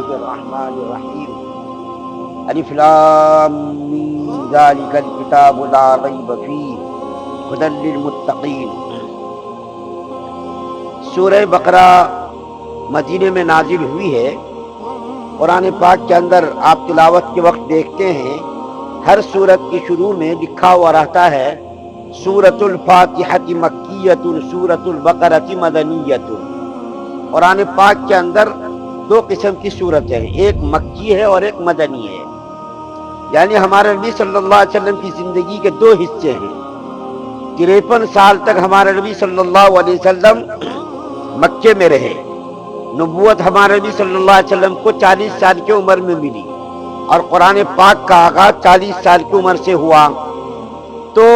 الرحمن الرحیم الف لام میم ذالک الکتاب لا ریب فیہ ھدی للمتقین۔ سورہ بقرہ مدینے میں نازل ہوئی ہے۔ قرآن پاک کے اندر آپ تلاوت کے وقت دیکھتے ہیں ہر سورت کے شروع میں لکھا ہوا رہتا ہے سورۃ الفاتحۃ مکیۃ سورۃ البقرۃ مدنیۃ۔ قرآن پاک کے اندر دو قسم کی صورتیں ہیں، ایک مکی ہے اور ایک مدنی ہے، یعنی ہمارے نبی صلی اللہ علیہ وسلم کی زندگی کے دو حصے ہیں۔ 53 سال تک ہمارے نبی صلی اللہ علیہ وسلم مکے میں رہے۔ نبوت ہمارے نبی صلی اللہ علیہ وسلم کو 40 سال کی عمر میں ملی اور قرآن پاک کا آغاز 40 سال کی عمر سے ہوا۔ تو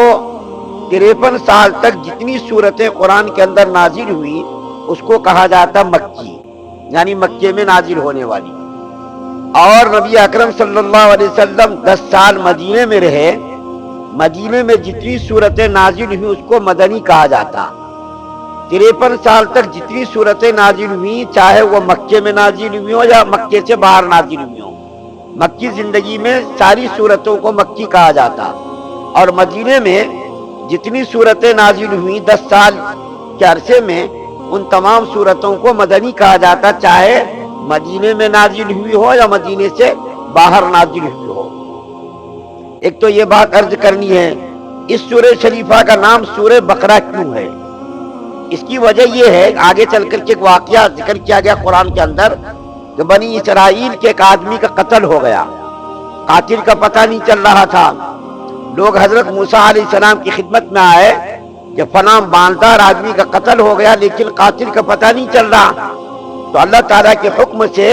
53 سال تک جتنی صورتیں قرآن کے اندر نازل ہوئی اس کو کہا جاتا مکی، یعنی مکے میں نازل ہونے والی۔ اور نبی اکرم صلی اللہ علیہ وسلم 10 سال مدینے میں رہے، مدینے میں جتنی صورتیں نازل ہوئی اس کو مدنی کہا جاتا۔ 53 سال تک جتنی صورتیں نازل ہوئی چاہے وہ مکے میں نازل ہوئی ہو یا مکے سے باہر نازل ہوئی ہو، مکی زندگی میں ساری صورتوں کو مکی کہا جاتا۔ اور مدینے میں جتنی صورتیں نازل ہوئی 10 سال کے عرصے میں ان تمام صورتوں کو مدنی کہا جاتا، چاہے مدینے میں نازل ہوئی ہو یا مدینے سے باہر نازل ہوئی ہو۔ ایک تو یہ بات عرض کرنی ہے اس سورہ شریفہ کا نام سورہ بقرہ کیوں ہے؟ اس کی وجہ یہ ہے آگے چل کر کے ایک واقعہ ذکر کیا گیا قرآن کے اندر کہ بنی اسرائیل کے ایک آدمی کا قتل ہو گیا، قاتل کا پتہ نہیں چل رہا تھا۔ لوگ حضرت موسیٰ علیہ السلام کی خدمت میں آئے کہ فلاں مالدار آدمی کا قتل ہو گیا لیکن قاتل کا پتہ نہیں چل رہا۔ تو اللہ تعالیٰ کے حکم سے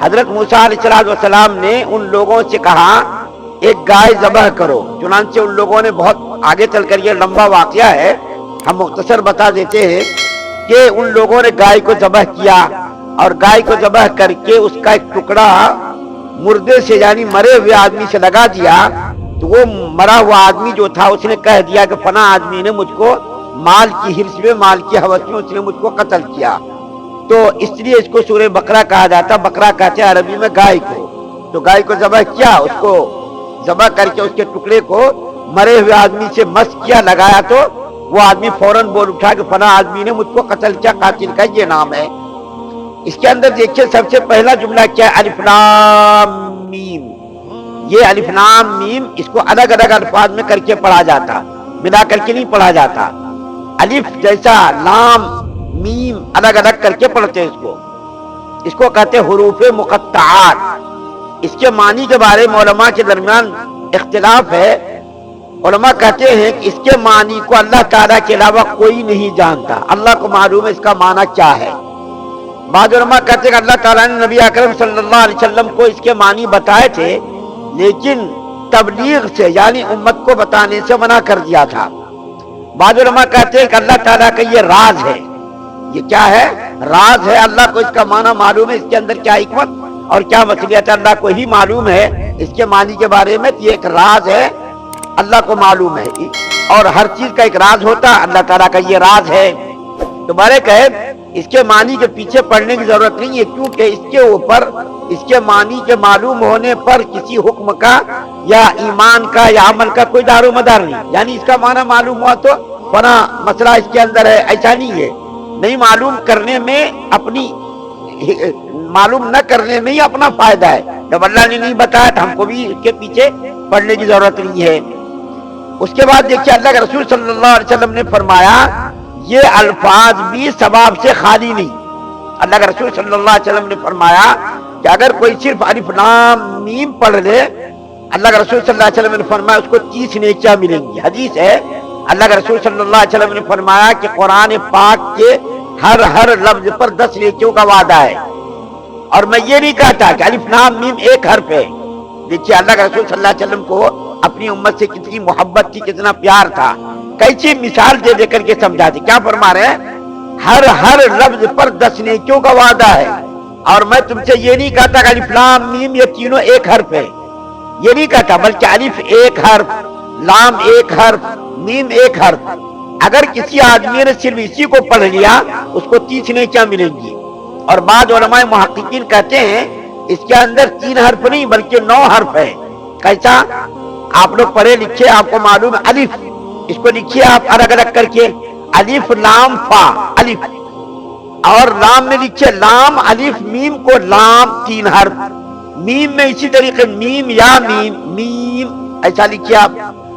حضرت موسیٰ علیہ السلام نے ان لوگوں سے کہا ایک گائے ذبح کرو۔ چنانچہ ان لوگوں نے بہت آگے چل کر یہ لمبا واقعہ ہے، ہم مختصر بتا دیتے ہیں کہ ان لوگوں نے گائے کو ذبح کیا اور گائے کو ذبح کر کے اس کا ایک ٹکڑا مردے سے یعنی مرے ہوئے آدمی سے لگا دیا۔ تو وہ مرا ہوا آدمی جو تھا اس نے کہہ دیا کہ فلاں آدمی نے مجھ کو مال کی حرص میں، مال کی ہوس میں اس نے مجھ کو قتل کیا۔ تو اس لیے اس کو سورہ بقرہ کہا جاتا۔ بقرہ کہتے ہیں عربی میں گائے کو۔ تو گائے کو ذبح کیا، اس کو ذبح کر کے اس کے ٹکڑے کو مرے ہوئے آدمی سے مس کیا، لگایا، تو وہ آدمی فوراً بول اٹھا کہ فلاں آدمی نے مجھ کو قتل کیا، قاتل کا یہ نام ہے۔ اس کے اندر دیکھیے سب سے پہلا جملہ کیا ہے، الف لام میم۔ یہ الف لام میم اس کو الگ الگ الفاظ میں کر کے پڑھا جاتا، ملا کر کے نہیں پڑھا جاتا۔ الف جیسا لام میم الگ الگ کر کے پڑھتے ہیں اس کو کہتے ہیں حروف مقطعات۔ اس کے معنی کے بارے میں علماء کے درمیان اختلاف ہے۔ علماء کہتے ہیں کہ اس کے معنی کو اللہ تعالیٰ کے علاوہ کوئی نہیں جانتا، اللہ کو معلوم ہے اس کا معنی کیا ہے۔ بعض علماء کہتے ہیں کہ اللہ تعالیٰ نے نبی اکرم صلی اللہ علیہ وسلم کو اس کے معنی بتائے تھے لیکن تبلیغ سے یعنی امت کو بتانے سے منع کر دیا تھا۔ بعض علماء کہتے ہیں کہ اللہ تعالیٰ کا یہ راز ہے۔ یہ کیا ہے؟ راز ہے، اللہ کو اس کا معنی معلوم ہے، اس کے اندر کیا حکمت اور کیا مصلحت اللہ کو ہی معلوم ہے۔ اس کے معنی کے بارے میں یہ ایک راز ہے، اللہ کو معلوم ہے، اور ہر چیز کا ایک راز ہوتا ہے، اللہ تعالیٰ کا یہ راز ہے۔ دوبارہ کہے اس کے معنی کے پیچھے پڑھنے کی ضرورت نہیں ہے کیونکہ اس کے اوپر اس کے معنی کے معلوم ہونے پر کسی حکم کا یا ایمان کا یا عمل کا کوئی دار و مدار نہیں، یعنی اس کا معنی معلوم ہوا تو فلاں مسئلہ اس کے اندر ہے، ایسا نہیں ہے۔ نہیں معلوم کرنے میں اپنی معلوم نہ کرنے میں ہی اپنا فائدہ ہے۔ جب اللہ نے نہیں بتایا تو ہم کو بھی اس کے پیچھے پڑھنے کی ضرورت نہیں ہے۔ اس کے بعد دیکھیے اللہ کے رسول صلی اللہ علیہ وسلم نے فرمایا یہ الفاظ بھی ثواب سے خالی نہیں۔ اللہ کے رسول صلی اللہ علیہ وسلم نے فرمایا کہ اگر کوئی صرف الف لام میم پڑھ لے، اللہ کے رسول صلی اللہ علیہ وسلم نے فرمایا اس کو 30 نیکیاں ملیں گی۔ حدیث ہے اللہ کے رسول صلی اللہ علیہ وسلم نے فرمایا کہ قرآن پاک کے ہر لفظ پر 10 نیکیوں کا وعدہ ہے۔ اور میں یہ نہیں کہتا کہ الف لام میم ایک حرف ہے۔ دیکھیے اللہ کے رسول صلی اللہ علیہ وسلم کو اپنی امت سے کتنی محبت تھی، کتنا پیار تھا، کیسی مثال دے دے کر کے سمجھا دی۔ کیا فرما رہے ہیں؟ ہر لفظ پر 10 نیکیوں کا وعدہ ہے۔ اور میں تم سے یہ نہیں کہتا کہ الف لام میم یہ تینوں ایک حرف ہے، یہ نہیں کہتا، بلکہ الف ایک حرف، لام ایک حرف، میم ایک حرف۔ اگر کسی آدمی نے صرف اسی کو پڑھ لیا اس کو 30 نیکیاں ملیں گی، اور بعض علماء محققین کہتے ہیں اس کے اندر 3 حرف نہیں بلکہ 9 حرف ہے۔ کیسا؟ آپ لوگ پڑھے لکھے، آپ کو معلوم ہے الف، اس کو لکھیے آپ الگ الگ کر کے، الف لام فا، الف، اور لام میں لکھیے لام الف میم کو لام 3 حرف، میم میں اسی طریقے میم یا میم میم ایسا لکھیے آپ۔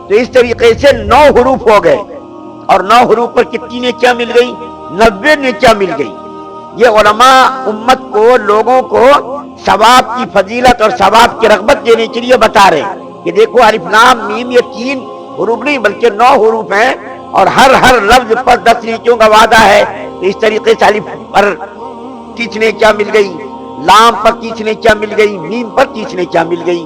تو اس طریقے سے 9 حروف ہو گئے، اور 9 حروف پر کتنی نیکیاں مل گئی؟ 90 نیکیاں مل گئی۔ یہ علماء امت کو، لوگوں کو ثواب کی فضیلت اور ثواب کی رغبت دینے کے لیے بتا رہے ہیں کہ دیکھو الف لام میم یہ 3 حروف نہیں بلکہ 9 حروف ہیں، اور ہر لفظ پر 10 نیکیوں کا وعدہ ہے۔ تو اس طریقے سے الف پر 30 نیکیاں مل گئی، لام پر 30 نیکیاں مل گئی، میم پر 30 نیکیاں مل گئی،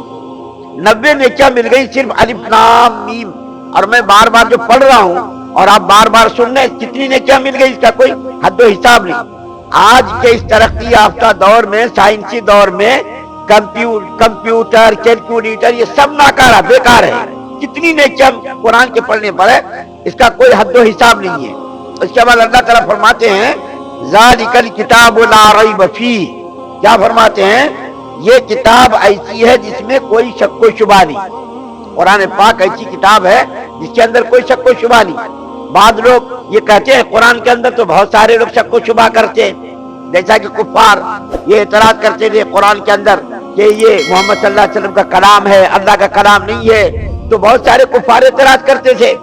90 نیکیاں مل گئی صرف الف لام میم۔ اور میں بار بار جو پڑھ رہا ہوں اور آپ بار بار سن رہے ہیں، کتنی نیکیاں مل گئی اس کا کوئی حد و حساب نہیں۔ آج کے اس ترقی یافتہ دور میں، سائنسی دور میں، کمپیوٹر کیلکولیٹر یہ سب ناکارہ بیکار ہے۔ کتنی نیکیاں قرآن کے پڑھنے پر ہے، اس کا کوئی حد و حساب نہیں ہے۔ اس کے بعد اللہ تعالیٰ فرماتے ہیں ذالک الکتاب لا ریب فیہ، کیا فرماتے ہیں؟ یہ کتاب ایسی ہے جس میں کوئی شک و شبہ نہیں۔ قرآن پاک ایسی کتاب ہے جس کے اندر کوئی شک و شبہ نہیں۔ بعض لوگ یہ کہتے ہیں قرآن کے اندر تو بہت سارے لوگ شک و شبہ کرتے ہیں، جیسا کہ کفار یہ اعتراض کرتے تھے قرآن کے اندر کہ یہ محمد صلی اللہ علیہ وسلم کا کلام ہے، اللہ کا کلام نہیں ہے۔ تو بہت سارے کفار اعتراض کرتے تھے۔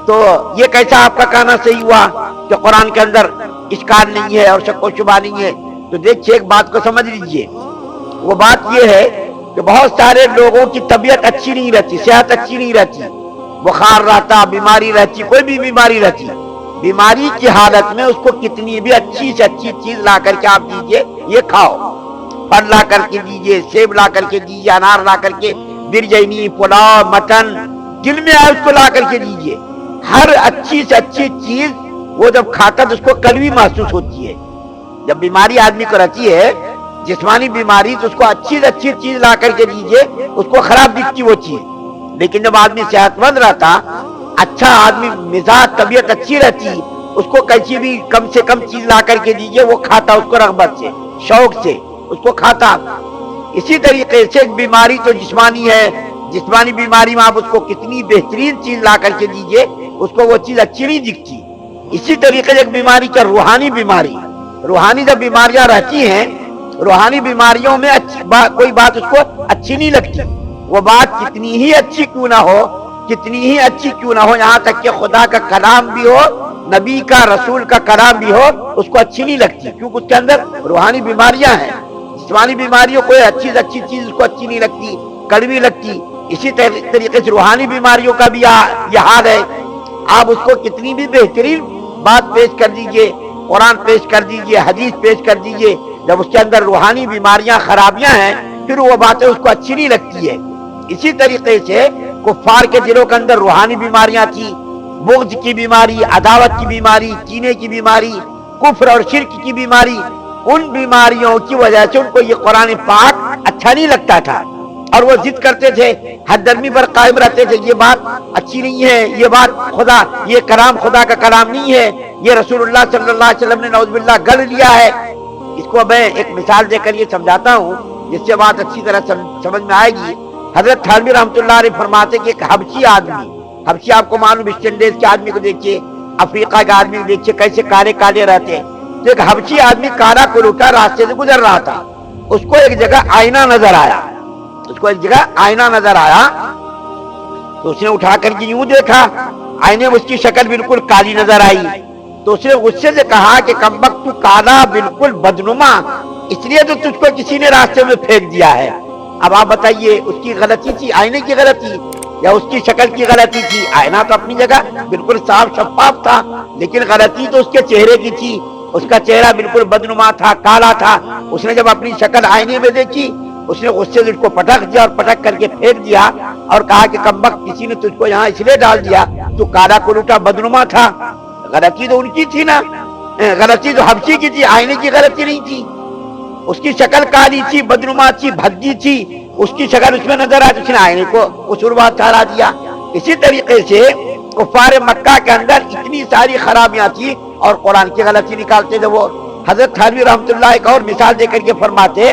تو یہ کیسا آپ کا کہنا صحیح ہوا کہ قرآن کے اندر اشکال نہیں ہے اور شک و شبہ نہیں ہے؟ تو دیکھیے ایک بات کو سمجھ لیجئے، وہ بات یہ ہے کہ بہت سارے لوگوں کی طبیعت اچھی نہیں رہتی، صحت اچھی نہیں رہتی، بخار رہتا، بیماری رہتی، کوئی بھی بیماری رہتی، بیماری کی حالت میں اس کو کتنی بھی اچھی سے اچھی چیز لا کر کے آپ دیجئے، یہ کھاؤ، پھل لا کر کے دیجئے، سیب لا کر کے دیجئے، انار لا کر کے، بریانی، پلاؤ، مٹن، دل میں آئے اس کو لا کر کے دیجئے۔ ہر اچھی سے اچھی چیز وہ جب کھاتا تو اس کو کڑوی محسوس ہوتی ہے۔ جب بیماری آدمی کو رہتی ہے، جسمانی بیماری، تو اس کو اچھی سے اچھی چیز لا کر کے دیجئے، اس کو خراب دکھتی وہ چیز۔ لیکن جب آدمی صحت مند رہتا، اچھا آدمی، مزاج، طبیعت اچھی رہتی، اس کو کیسی بھی کم سے کم چیز لا کر کے دیجئے وہ کھاتا، اس کو رغبت سے، شوق سے اس کو کھاتا۔ اسی طریقے سے ایک بیماری تو جسمانی ہے، جسمانی بیماری میں آپ اس کو کتنی بہترین چیز لا کر کے دیجئے اس کو وہ چیز اچھی نہیں دکھتی۔ اسی طریقے سے ایک بیماری کا روحانی بیماری، روحانی جب بیماریاں رہتی ہیں، روحانی بیماریوں میں کوئی بات اس کو اچھی نہیں لگتی، وہ بات کتنی ہی اچھی کیوں نہ ہو، کتنی ہی اچھی کیوں نہ ہو، یہاں تک کہ خدا کا کلام بھی ہو، نبی کا رسول کا کلام بھی ہو، اس کو اچھی نہیں لگتی، کیونکہ اس کے اندر روحانی بیماریاں ہیں۔ جسمانی بیماریوں کوئی اچھی سے اچھی چیز اس کو اچھی نہیں لگتی، کڑوی لگتی۔ اسی طریقے سے روحانی بیماریوں کا بھی یہ حال ہے۔ آپ اس کو کتنی بھی بہترین بات پیش کر دیجئے، قرآن پیش کر دیجئے، حدیث پیش کر دیجئے، جب اس کے اندر روحانی بیماریاں، خرابیاں ہیں، پھر وہ باتیں اس کو اچھی نہیں لگتی ہے۔ اسی طریقے سے کفار کے دلوں کے اندر روحانی بیماریاں تھیں، بغض کی بیماری، عداوت کی بیماری، کینے کی بیماری، کفر اور شرک کی بیماری، ان بیماریوں کی وجہ سے ان کو یہ قرآن پاک اچھا نہیں لگتا تھا، اور وہ ضد کرتے تھے، حد درمی پر قائم رہتے تھے، یہ بات اچھی نہیں ہے، یہ بات خدا، یہ کلام خدا کا کلام نہیں ہے، یہ رسول اللہ صلی اللہ علیہ وسلم نے نعوذ باللہ گل لیا ہے۔ اس کو میں ایک مثال دے کر یہ سمجھاتا ہوں جس سے بات اچھی طرح سمجھ میں آئے گی۔ حضرت تھانوی رحمۃ اللہ علیہ فرماتے کہ ایک حبشی آدمی، حبشی آپ کو معلوم اسٹ انڈیز کے آدمی کو دیکھیے، افریقہ کا آدمی کو دیکھیے کیسے کالے کالے رہتے ہیں۔ تو ایک حبشی آدمی کالا کلوٹا راستے سے گزر رہا تھا، اس کو ایک جگہ آئینہ نظر آیا، اس کو ایک جگہ آئینہ نظر آیا، تو اس نے اٹھا کر کے یوں دیکھا، آئینے میں اس کی شکل بالکل کالی نظر آئی، تو اس نے غصے سے کہا کہ کمبخت تو کالا بالکل بدنما، اس لیے تو تجھ کو کسی نے راستے میں پھینک دیا ہے۔ اب آپ بتائیے اس کی غلطی تھی آئینے کی غلطی یا اس کی شکل کی غلطی تھی؟ آئینہ تو اپنی جگہ بالکل صاف شفاف تھا، لیکن غلطی تو اس کے چہرے کی تھی، اس کا چہرہ بالکل بدنما تھا، کالا تھا۔ اس نے جب اپنی شکل آئینے میں دیکھی، اس نے غصے سے اس کو پٹک دیا اور پٹک کر کے پھینک دیا اور کہا کہ کمبخت کسی نے تجھ کو یہاں اس لیے ڈال دیا تو کالا کلوٹا بدنما تھا۔ غلطی تو ان کی تھی نا، غلطی تو حبشی کی تھی، آئینے کی غلطی نہیں تھی۔ اس کی شکل کالی تھی، بدنما تھی، بھدی تھی، اس کی شکل اس میں نظر آتی، اس نے آئینے کو قصوروار ٹھہرا دیا۔ اسی طریقے سے کفار مکہ کے اندر اتنی ساری خرابیاں تھی اور قرآن کی غلطی نکالتے تھے وہ۔ حضرت تھانوی رحمۃ اللہ ایک اور مثال دے کر کے فرماتے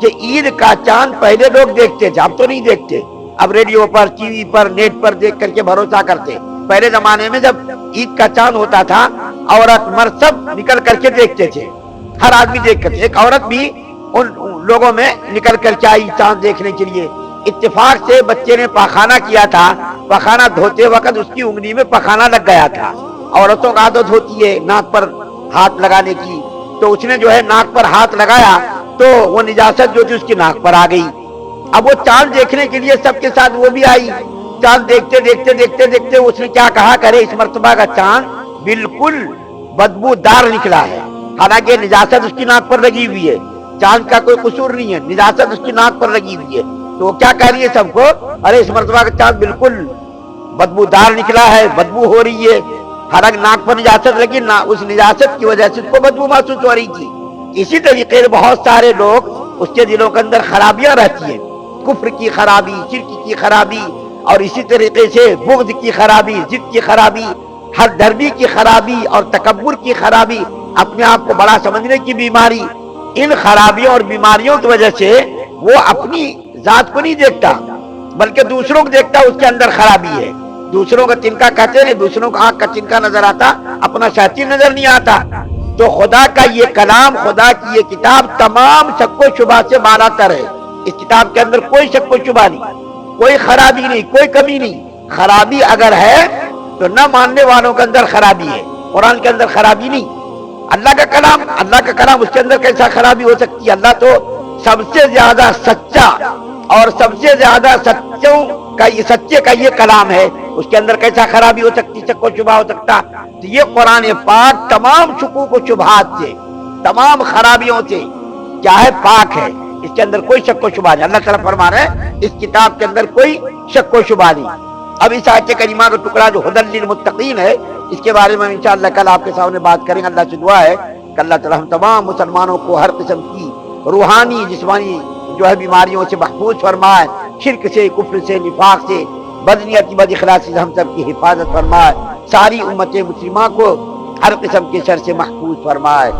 کہ عید کا چاند پہلے لوگ دیکھتے تھے، اب تو نہیں دیکھتے، اب ریڈیو پر، ٹی وی پر، نیٹ پر دیکھ کر کے بھروسہ کرتے۔ پہلے زمانے میں جب عید کا چاند ہوتا تھا عورت مرد سب نکل کر کے دیکھتے تھے، ہر آدمی دیکھ کر، ایک عورت بھی ان لوگوں میں نکل کر کے آئی چاند دیکھنے کے لیے۔ اتفاق سے بچے نے پاخانہ کیا تھا، پاخانہ دھوتے وقت اس کی انگلی میں پاخانہ لگ گیا تھا۔ عورتوں کا عادت ہوتی ہے ناک پر ہاتھ لگانے کی، تو اس نے جو ہے ناک پر ہاتھ لگایا تو وہ نجاست جو تھی اس کی ناک پر آ گئی۔ اب وہ چاند دیکھنے کے لیے سب کے ساتھ وہ بھی آئی، چاند دیکھتے دیکھتے دیکھتے دیکھتے اس نے کیا کہا، کرے اس مرتبہ کا چاند بالکل بدبودار نکلا ہے، حالانکہ نجاست اس کی ناک پر لگی ہوئی ہے، چاند کا کوئی قصور نہیں ہے، نجاست اس کی ناک پر لگی ہوئی ہے۔ تو وہ کیا کہہ رہی ہے سب کو، ارے اس مرتبہ کا چاند بالکل بدبودار نکلا ہے، بدبو ہو رہی ہے، حالانکہ ناک پر نجاست لگی، اس نجاست کی وجہ سے اس کو بدبو محسوس ہو رہی تھی۔ اسی طریقے سے بہت سارے لوگ اس کے دلوں کے اندر خرابیاں رہتی ہیں، کفر کی خرابی، شرک کی خرابی، اور اسی طریقے سے بغض کی خرابی، ضد کی خرابی، ہر درمی کی خرابی اور تکبر کی خرابی، اپنے آپ کو بڑا سمجھنے کی بیماری۔ ان خرابیوں اور بیماریوں کی وجہ سے وہ اپنی ذات کو نہیں دیکھتا بلکہ دوسروں کو دیکھتا، اس کے اندر خرابی ہے۔ دوسروں کا تنکا کہتے ہیں، دوسروں کا آنکھ کا تنکا نظر آتا، اپنا شاطر نظر نہیں آتا۔ تو خدا کا یہ کلام، خدا کی یہ کتاب تمام شک و شبہ سے بالا تر ہے۔ اس کتاب کے اندر کوئی شک و شبہ نہیں، کوئی خرابی نہیں، کوئی کمی نہیں۔ خرابی اگر ہے تو نہ ماننے والوں کے اندر خرابی ہے، قرآن کے اندر خرابی نہیں۔ اللہ کا کلام اس کے اندر کیسا خرابی ہو سکتی ہے؟ اللہ تو سب سے زیادہ سچا اور سب سے زیادہ سچے کا یہ کلام ہے، اس کے اندر کیسا خرابی ہو سکتی، شک و شبہ ہو سکتا؟ تو یہ قرآن پاک تمام شکوک و شبہات سے، تمام خرابیوں سے کیا ہے، پاک ہے، اس کے اندر کوئی شک و شبہ نہیں۔ اللہ تعالیٰ فرما رہے ہیں اس کتاب کے اندر کوئی شک و شبہ نہیں۔ اب اس آیت کریمہ کا ٹکڑا جو ھدی للمتقین ہے، اس کے بارے میں انشاءاللہ کل آپ کے سامنے بات کریں گے۔ اللہ سے دعا ہے کہ اللہ تعالیٰ ہم تمام مسلمانوں کو ہر قسم کی روحانی جسمانی جو ہے بیماریوں سے محفوظ فرمائے، شرک سے، کفر سے، نفاق سے، بدنیتی، بد اخلاصی سے ہم سب کی حفاظت فرمائے، ساری امت مسلمہ کو ہر قسم کے شر سے محفوظ فرمائے۔